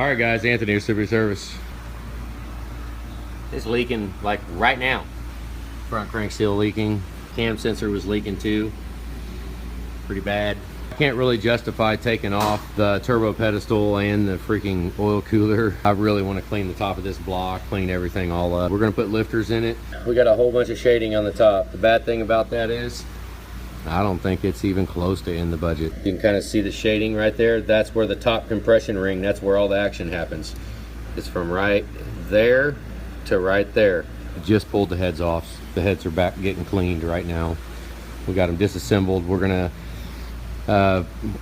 All right, guys, Anthony with Super Service. It's leaking like right now. Front crank seal leaking. Cam sensor was leaking too. Pretty bad. I can't really justify taking off the turbo pedestal and the freaking oil cooler. I really want to clean the top of this block, clean everything all up. We're gonna put lifters in it. We got a whole bunch of shading on the top. The bad thing about that is I don't think it's even close to in the budget. You can kind of see the shading right there. That's where the top compression ring, that's where all the action happens. It's from right there to right there. Just pulled the heads off. The heads are back getting cleaned right now. We got them disassembled. We're gonna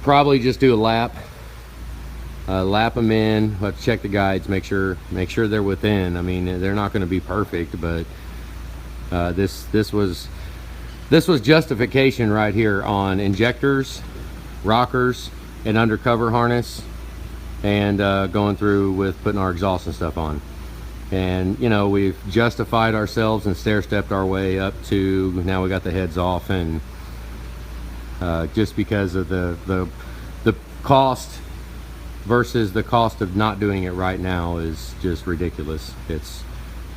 probably just do a lap. Lap them in. We'll have to check the guides, make sure they're within. I mean, they're not going to be perfect, but this was justification right here on injectors, rockers, and undercover harness, and going through with putting our exhaust and stuff on. And you know, we've justified ourselves and stair-stepped our way up to now we got the heads off, and just because of the cost versus the cost of not doing it right now is just ridiculous. It's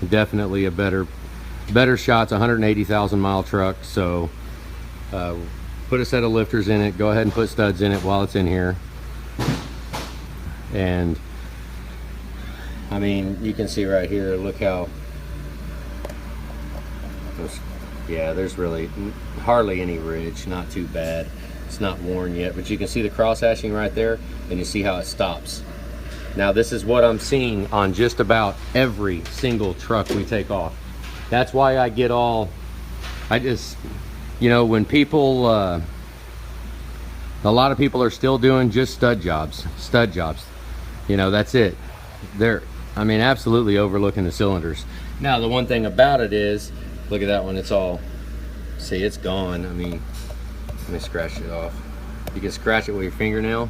definitely a better shot. It's a 180,000 mile truck, so put a set of lifters in it. Go ahead and put studs in it while it's in here. And I mean, you can see right here, look how there's really hardly any ridge, not too bad. It's not worn yet, but you can see the cross hashing right there, and you see how it stops. Now this is what I'm seeing on just about every single truck we take off. That's why I get all, you know, when people, a lot of people are still doing just stud jobs, you know, that's it. They're, I mean, absolutely overlooking the cylinders. Now, the one thing about it is, look at that one, it's all, see, it's gone. I mean, let me scratch it off. You can scratch it with your fingernail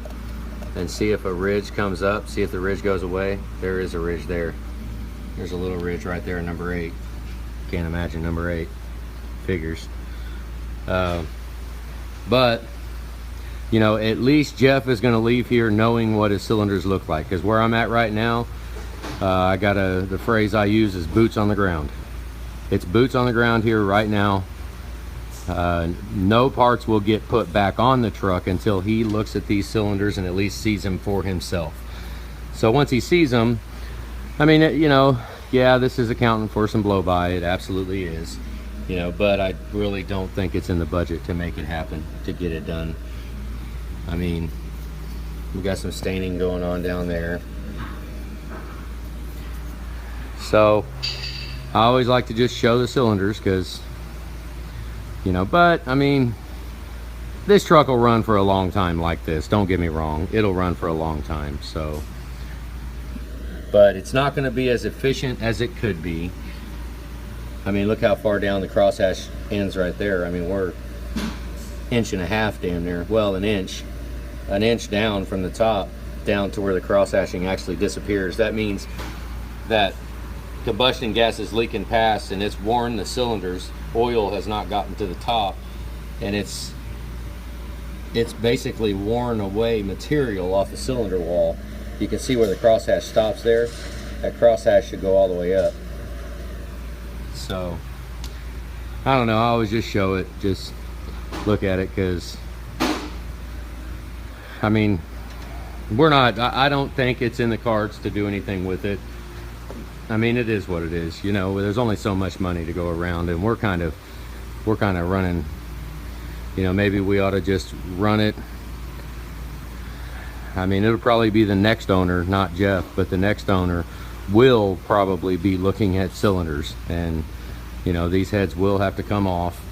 and see if a ridge comes up, see if the ridge goes away. There is a ridge there. There's a little ridge right there, number 8. Can't imagine number 8. Figures. But you know, at least Jeff is going to leave here knowing what his cylinders look like, because where I'm at right now, I got the phrase I use is boots on the ground. It's boots on the ground here right now. No parts will get put back on the truck until he looks at these cylinders and at least sees them for himself. So once he sees them, I mean, you know, yeah, this is accounting for some blow by, it absolutely is, you know, but I really don't think it's in the budget to make it happen, to get it done. I mean, we got some staining going on down there. So I always like to just show the cylinders, because, you know, but I mean, this truck will run for a long time like this. Don't get me wrong, it'll run for a long time. So, but it's not going to be as efficient as it could be. I mean, look how far down the crosshatch ends right there. I mean, we're 1.5 inches damn near, well, an inch down from the top down to where the cross hashing actually disappears. That means that combustion gas is leaking past and it's worn the cylinders. Oil has not gotten to the top, and it's basically worn away material off the cylinder wall. You can see where the crosshatch stops there. That crosshatch should go all the way up. So I don't know, I always just show it, just look at it, because I mean, I don't think it's in the cards to do anything with it. I mean, it is what it is, you know. There's only so much money to go around, and we're kind of running, you know, maybe we ought to just run it. I mean, it'll probably be the next owner, not Jeff, but the next owner will probably be looking at cylinders, and you know, these heads will have to come off.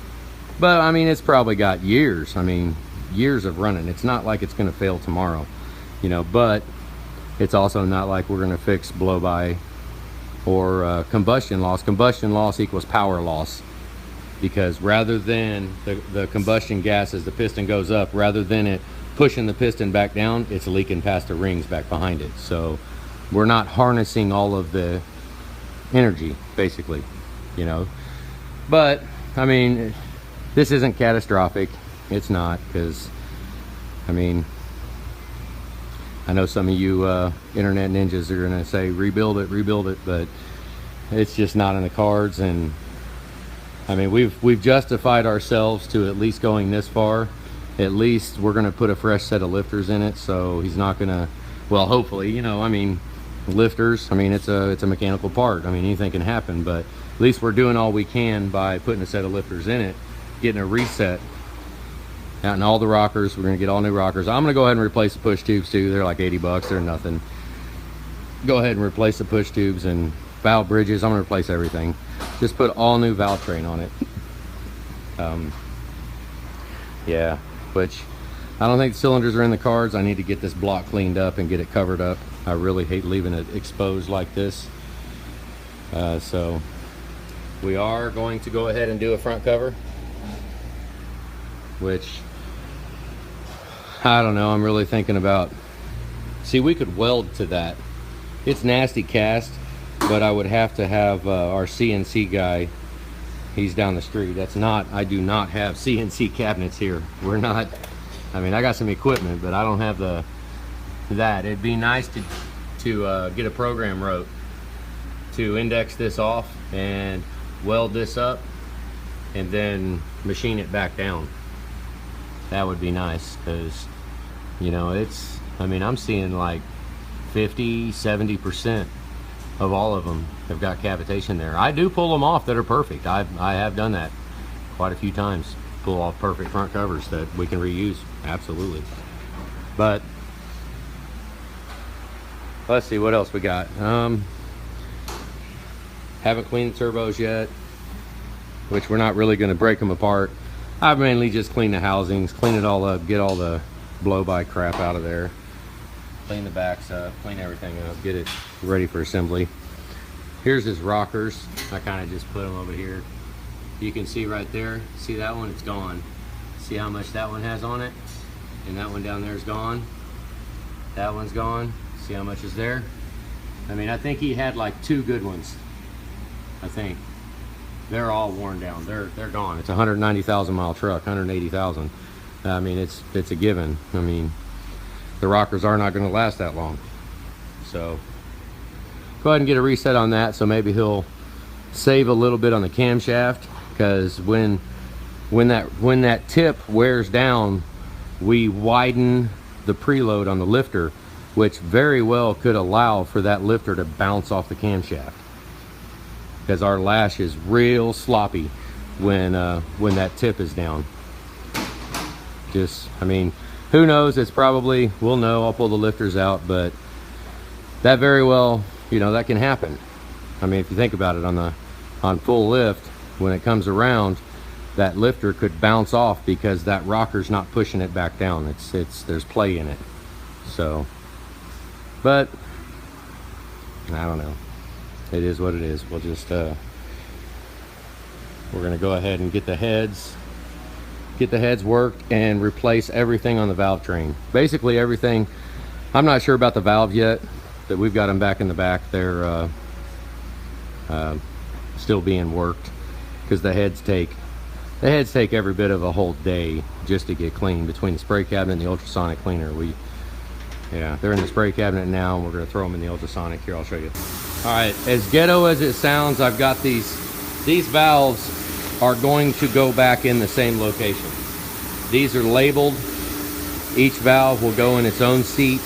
But I mean, it's probably got years, I mean, years of running. It's not like it's going to fail tomorrow, you know, but it's also not like we're going to fix blow by or combustion loss. Combustion loss equals power loss, because rather than the combustion gas, as the piston goes up, rather than it pushing the piston back down, it's leaking past the rings back behind it. So we're not harnessing all of the energy, basically, you know. But I mean, this isn't catastrophic. It's not, because I mean, I know some of you internet ninjas are gonna say rebuild it, but it's just not in the cards. And I mean, we've justified ourselves to at least going this far. At least we're gonna put a fresh set of lifters in it, so he's not gonna, well, hopefully, you know, I mean, lifters, I mean, it's a mechanical part. I mean, anything can happen, but at least we're doing all we can by putting a set of lifters in it, getting a reset out in all the rockers. We're gonna get all new rockers. I'm gonna go ahead and replace the push tubes too. They're like 80 bucks, they're nothing. Go ahead and replace the push tubes and valve bridges. I'm gonna replace everything. Just put all new valve train on it. Yeah, which I don't think the cylinders are in the cards. I need to get this block cleaned up and get it covered up. I really hate leaving it exposed like this. So we are going to go ahead and do a front cover, which I don't know, I'm really thinking about. See, we could weld to that. It's nasty cast, but I would have to have our CNC guy. He's down the street. That's not, I do not have CNC cabinets here. We're not, I mean, I got some equipment, but I don't have that. It'd be nice to get a program wrote to index this off and weld this up and then machine it back down. That would be nice, because, you know, it's, I mean, I'm seeing like 50-70% of all of them have got cavitation there. I do pull them off that are perfect. I have done that quite a few times. Pull off perfect front covers that we can reuse, absolutely. But let's see what else we got. Haven't cleaned the turbos yet, which we're not really going to break them apart. I've mainly just cleaned the housings, clean it all up, get all the blow-by crap out of there, clean the backs up, clean everything up, get it ready for assembly. Here's his rockers. I kind of just put them over here. You can see right there, see that one, it's gone. See how much that one has on it? And that one down there is gone. That one's gone. See how much is there? I mean, I think he had like 2 good ones. I think. They're all worn down. They're gone. It's a 190,000 mile truck, 180,000. I mean, it's a given. I mean, the rockers are not going to last that long. So go ahead and get a reset on that. So maybe he'll save a little bit on the camshaft, because when that tip wears down, we widen the preload on the lifter, which very well could allow for that lifter to bounce off the camshaft, because our lash is real sloppy when that tip is down. Just, I mean, who knows? It's probably, we'll know. I'll pull the lifters out, but that very well, you know, that can happen. I mean, if you think about it, on full lift, when it comes around, that lifter could bounce off because that rocker's not pushing it back down. There's play in it. So, but I don't know. It is what it is. We'll just we're gonna go ahead and get the heads worked and replace everything on the valve train. Basically everything. I'm not sure about the valve yet, that we've got them back in the back. They're still being worked, because the heads take every bit of a whole day just to get clean, between the spray cabinet and the ultrasonic cleaner. Yeah, they're in the spray cabinet now, and we're going to throw them in the ultrasonic. Here, I'll show you. All right, as ghetto as it sounds, I've got these valves are going to go back in the same location. These are labeled. Each valve will go in its own seat.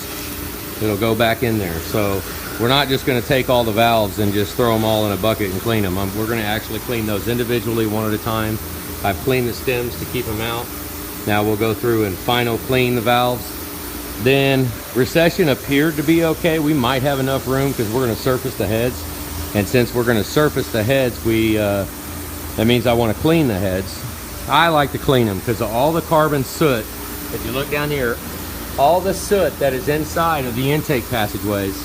It'll go back in there. So we're not just going to take all the valves and just throw them all in a bucket and clean them. We're going to actually clean those individually, one at a time. I've cleaned the stems to keep them out. Now we'll go through and final clean the valves. Then recession appeared to be okay. We might have enough room, because we're going to surface the heads. And since we're going to surface the heads, that means I want to clean the heads. I like to clean them because of all the carbon soot. If you look down here, all the soot that is inside of the intake passageways,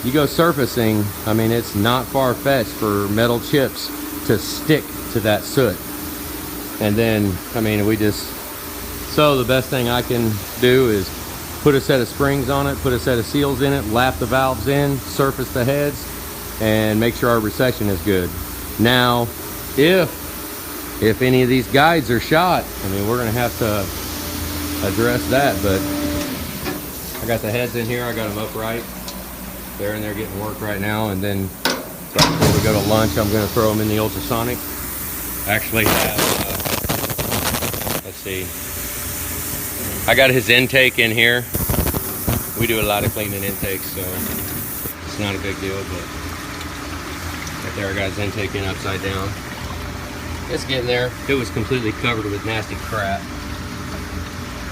you go surfacing, I mean, it's not far-fetched for metal chips to stick to that soot. And then, I mean, so the best thing I can do is put a set of springs on it, put a set of seals in it, lap the valves in, surface the heads, and make sure our recession is good. Now, if any of these guides are shot, I mean, we're going to have to address that, but I got the heads in here. I got them upright. They're in there getting work right now. And then right before we go to lunch, I'm going to throw them in the ultrasonic. I actually have, let's see. I got his intake in here. We do a lot of cleaning intakes, so it's not a big deal, but right there I got his intake in upside down. It's getting there. It was completely covered with nasty crap.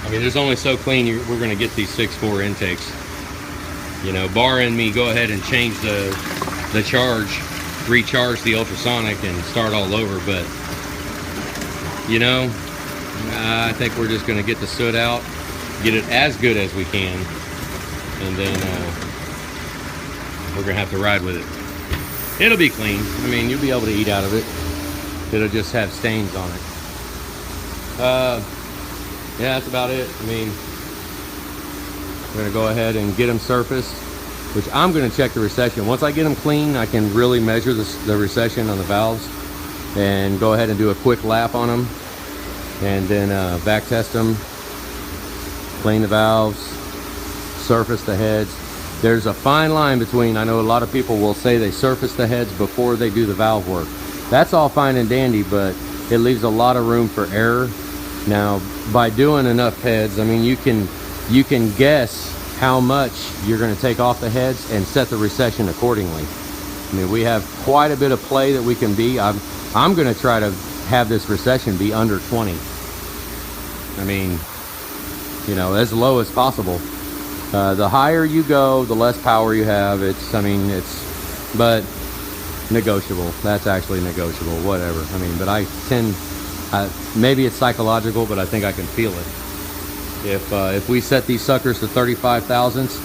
I mean, there's only so clean we're going to get these 6.4 intakes. You know, barring me go ahead and change the charge, recharge the ultrasonic and start all over, but you know, I think we're just going to get the soot out, get it as good as we can, and then we're going to have to ride with it. It'll be clean. I mean, you'll be able to eat out of it. It'll just have stains on it. Yeah, that's about it. I mean, we're going to go ahead and get them surfaced, which I'm going to check the recession. Once I get them clean, I can really measure the recession on the valves and go ahead and do a quick lap on them, and then back test them, clean the valves, surface the heads. There's a fine line between, I know a lot of people will say they surface the heads before they do the valve work. That's all fine and dandy, but it leaves a lot of room for error. Now, by doing enough heads, I mean, you can guess how much you're going to take off the heads and set the recession accordingly. I mean, we have quite a bit of play that we can be. I'm going to try to have this recession be under 20. I mean, you know, as low as possible. The higher you go, the less power you have. But negotiable. That's actually negotiable, whatever. I mean, but maybe it's psychological, but I think I can feel it. If we set these suckers to 35 thousandths,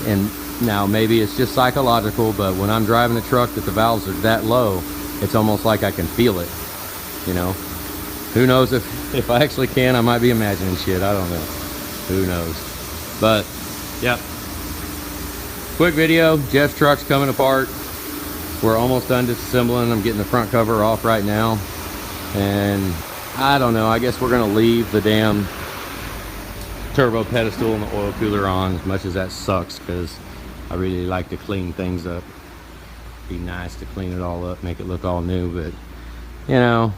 and now maybe it's just psychological, but when I'm driving a truck that the valves are that low, it's almost like I can feel it, you know. Who knows, if I actually can, I might be imagining shit, I don't know. Who knows? But, yeah. Quick video, Jeff's truck's coming apart. We're almost done disassembling. I'm getting the front cover off right now. And I don't know, I guess we're gonna leave the damn turbo pedestal and the oil cooler on, as much as that sucks, because I really like to clean things up. Be nice to clean it all up, make it look all new, but you know,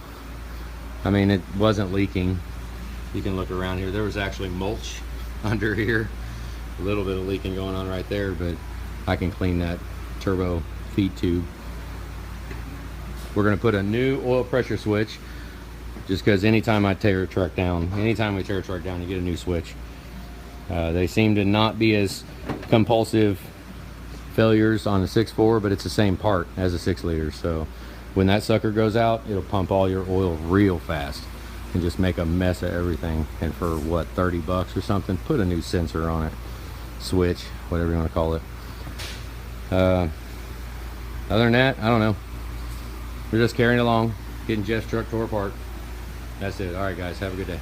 I mean, it wasn't leaking. You can look around here. There was actually mulch under here. A little bit of leaking going on right there, but I can clean that turbo feed tube. We're gonna put a new oil pressure switch, just because anytime we tear a truck down, you get a new switch. They seem to not be as compulsive failures on the 6.4, but it's the same part as a 6 liter. So when that sucker goes out, it'll pump all your oil real fast and just make a mess of everything. And for what, 30 bucks or something, put a new sensor on it, switch, whatever you want to call it. Other than that, I don't know. We're just carrying along, getting Jeff's truck tore apart. That's it. All right, guys, have a good day.